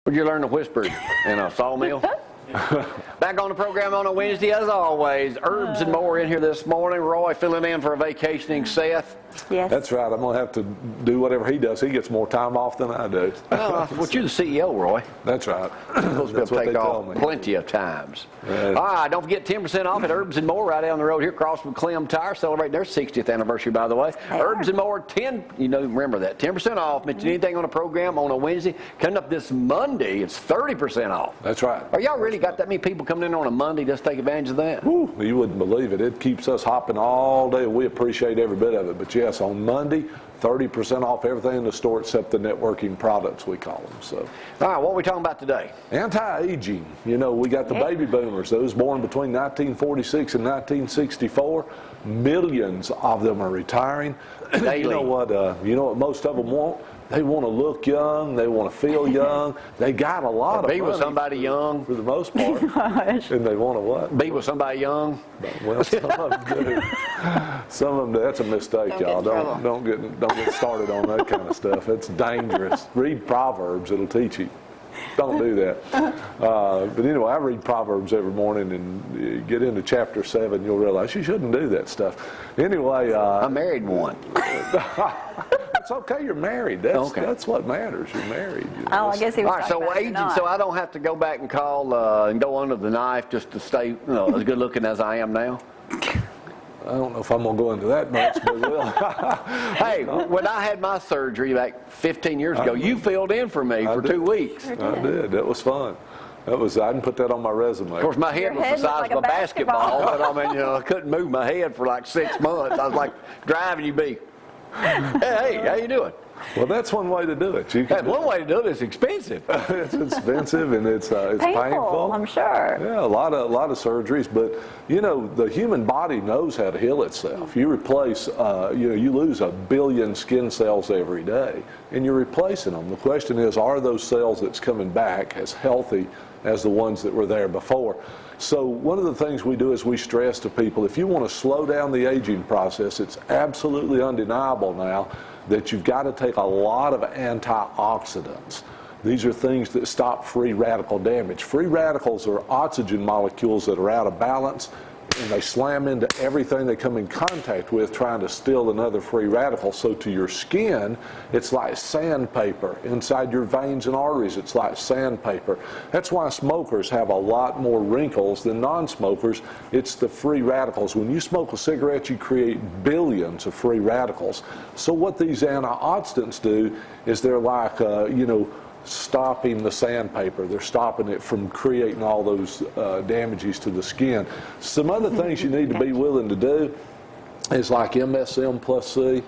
Where'd you learn to whisper in a sawmill? Back on the program on a Wednesday, as always. Herbs and more in here this morning. Roy filling in for a vacationing Seth. Yes. That's right. I'm going to have to do whatever he does. He gets more time off than I do. Well, you're the CEO, Roy. That's right. You're supposed to be able to take off plenty of times. All right, don't forget 10% off at Herbs and More right down the road here across from Clem Tire, celebrating their 60th anniversary, by the way. Herbs and More, remember that, 10% off. Mention anything on the program on a Wednesday. Coming up this Monday, it's 30% off. That's right. Are y'all really got that many people coming in on a Monday just to take advantage of that? Woo, you wouldn't believe it. It keeps us hopping all day. We appreciate every bit of it. But yes, on Monday, 30% off everything in the store except the networking products, we call them. So, all right, what are we talking about today? Anti-aging. You know, we got the baby boomers, those born between 1946 and 1964. Millions of them are retiring. Daily. You know what most of them want? They want to look young. They want to feel young. They got a lot of money. Be with somebody young. For the most part. And they want to what? Be with somebody young. Well, some of them do. Some of them, that's a mistake, y'all. Don't get started on that kind of stuff. It's dangerous. Read Proverbs. It'll teach you. Don't do that. But anyway, I read Proverbs every morning, and you get into chapter 7, you'll realize you shouldn't do that stuff. Anyway. I married one. It's okay, you're married. That's what matters. You're married. I guess he was all right, so aging, so I don't have to go back and call and go under the knife just to stay as good looking as I am now? I don't know if I'm going to go into that much, but we'll. Hey, when I had my surgery like 15 years ago, you filled in for me for 2 weeks. I did. That was fun. I didn't put that on my resume. Of course, my head was the size of a basketball, but I mean, I couldn't move my head for like 6 months. I was like driving you beat. Hey, how you doing? Well, that's one way to do it. One way to do it. It's expensive. It's expensive and it's painful. I'm sure. Yeah, a lot of surgeries, but you know the human body knows how to heal itself. You replace, you lose 1 billion skin cells every day, and you're replacing them. The question is, are those cells that's coming back as healthy as the ones that were there before? So one of the things we do is we stress to people, if you want to slow down the aging process, it's absolutely undeniable now that you've got to take a lot of antioxidants. These are things that stop free radical damage. Free radicals are oxygen molecules that are out of balance, and they slam into everything they come in contact with trying to steal another free radical. So to your skin, it's like sandpaper. Inside your veins and arteries, it's like sandpaper. That's why smokers have a lot more wrinkles than non-smokers. It's the free radicals. When you smoke a cigarette, you create billions of free radicals. So what these antioxidants do is they're like, stopping the sandpaper. They're stopping it from creating all those damages to the skin. Some other things you need to be willing to do is like MSM plus C.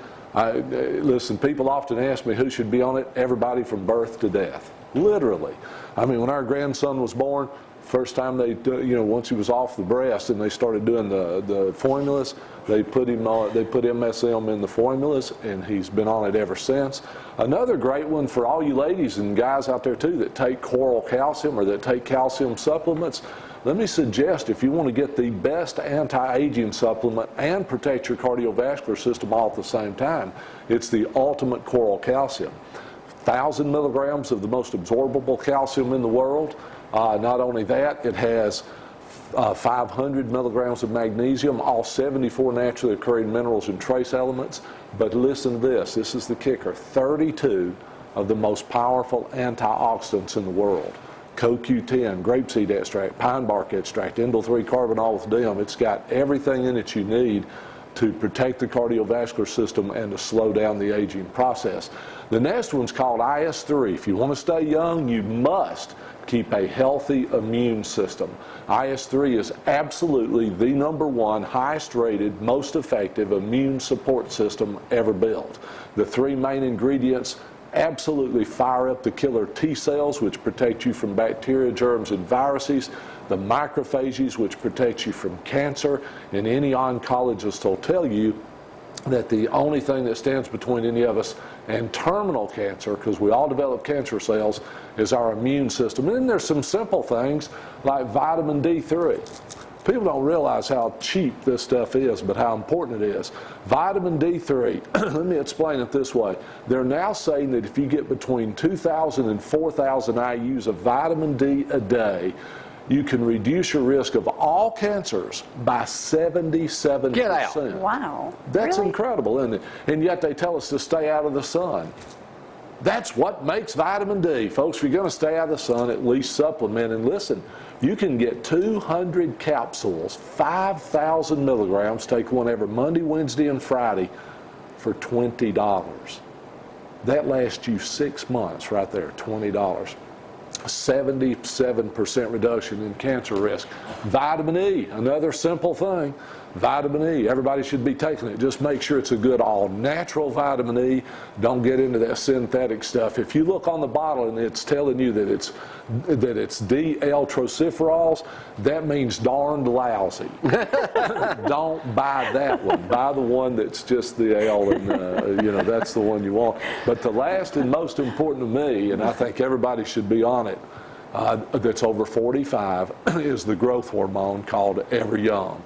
Listen, people often ask me who should be on it. Everybody from birth to death. Literally. I mean, when our grandson was born, first time they, once he was off the breast and they started doing the formulas, they put MSM in the formulas, and he's been on it ever since. Another great one for all you ladies and guys out there too that take coral calcium or that take calcium supplements, let me suggest if you want to get the best anti-aging supplement and protect your cardiovascular system all at the same time, it's the Ultimate Coral Calcium. 1,000 milligrams of the most absorbable calcium in the world. Not only that, it has 500 milligrams of magnesium, all 74 naturally occurring minerals and trace elements. But listen to this. This is the kicker. 32 of the most powerful antioxidants in the world. CoQ10, grapeseed extract, pine bark extract, indole 3-carbinol with DIM. It's got everything in it you need to protect the cardiovascular system and to slow down the aging process. The next one's called IS3. If you want to stay young, you must keep a healthy immune system. IS3 is absolutely the #1 highest rated, most effective immune support system ever built. The 3 main ingredients absolutely fire up the killer T cells, which protect you from bacteria, germs, and viruses, the macrophages, which protect you from cancer, and any oncologist will tell you that the only thing that stands between any of us and terminal cancer, because we all develop cancer cells, is our immune system. And then there's some simple things like vitamin D3. People don't realize how cheap this stuff is, but how important it is. Vitamin D3, let me explain it this way. They're now saying that if you get between 2,000 and 4,000 IUs of vitamin D a day, you can reduce your risk of all cancers by 77%. Get out. Wow. That's really? incredible, isn't it? And yet they tell us to stay out of the sun. That's what makes vitamin D. Folks, if you're going to stay out of the sun, at least supplement. And listen, you can get 200 capsules, 5,000 milligrams, take one every Monday, Wednesday, and Friday for $20. That lasts you 6 months right there, $20. 77% reduction in cancer risk. Vitamin E, another simple thing. Vitamin E, everybody should be taking it. Just make sure it's a good all-natural vitamin E. Don't get into that synthetic stuff. If you look on the bottle and it's telling you that it's D-L-trociferols, that means darned lousy. Don't buy that one. Buy the one that's just the L, and that's the one you want. But the last and most important to me, and I think everybody should be on it, that's over 45, is the growth hormone called Ever Young.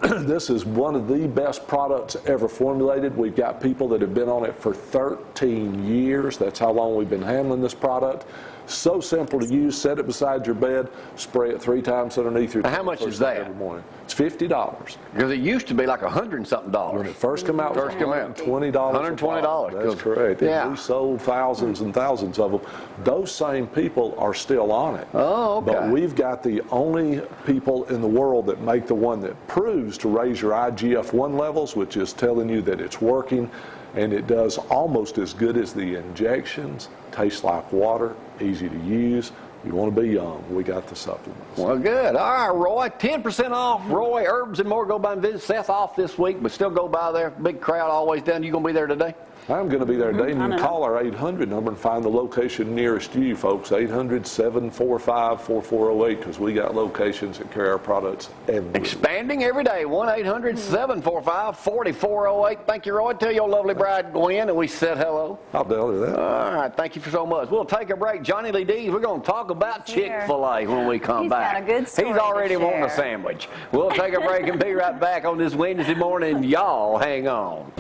This is one of the best products ever formulated. We've got people that have been on it for 13 years. That's how long we've been handling this product. So simple to use. Set it beside your bed. Spray it 3 times underneath your. Now, how much is that? Every morning. It's $50. Because it used to be like $100 and something. When it first came out, $120. $120. That's correct. Yeah. And we sold thousands and thousands of them. Those same people are still on it. Oh, okay. But we've got the only people in the world that make the one that proves to raise your IGF-1 levels, which is telling you that it's working, and it does almost as good as the injections. Tastes like water, easy to use. You want to be young, we got the supplements. Well, good. All right, Roy, 10% off. Roy, Herbs and More. Go by and visit. Seth off this week, but still go by there. Big crowd always down. You going to be there today? I'm going to be there today, and you can call our 800 number and find the location nearest you, folks. 800-745-4408, because we got locations that carry our products everywhere. Expanding every day. 1-800-745-4408. Thank you, Roy. Tell your lovely bride, Gwen, and we said hello. I'll tell her that. All right. Thank you so much. We'll take a break. Johnny Lee Dees, we're going to talk about Chick-fil-A when we come back. He's got a good story He's already to wanting a share. sandwich. We'll take a break and be right back on this Wednesday morning. Y'all hang on.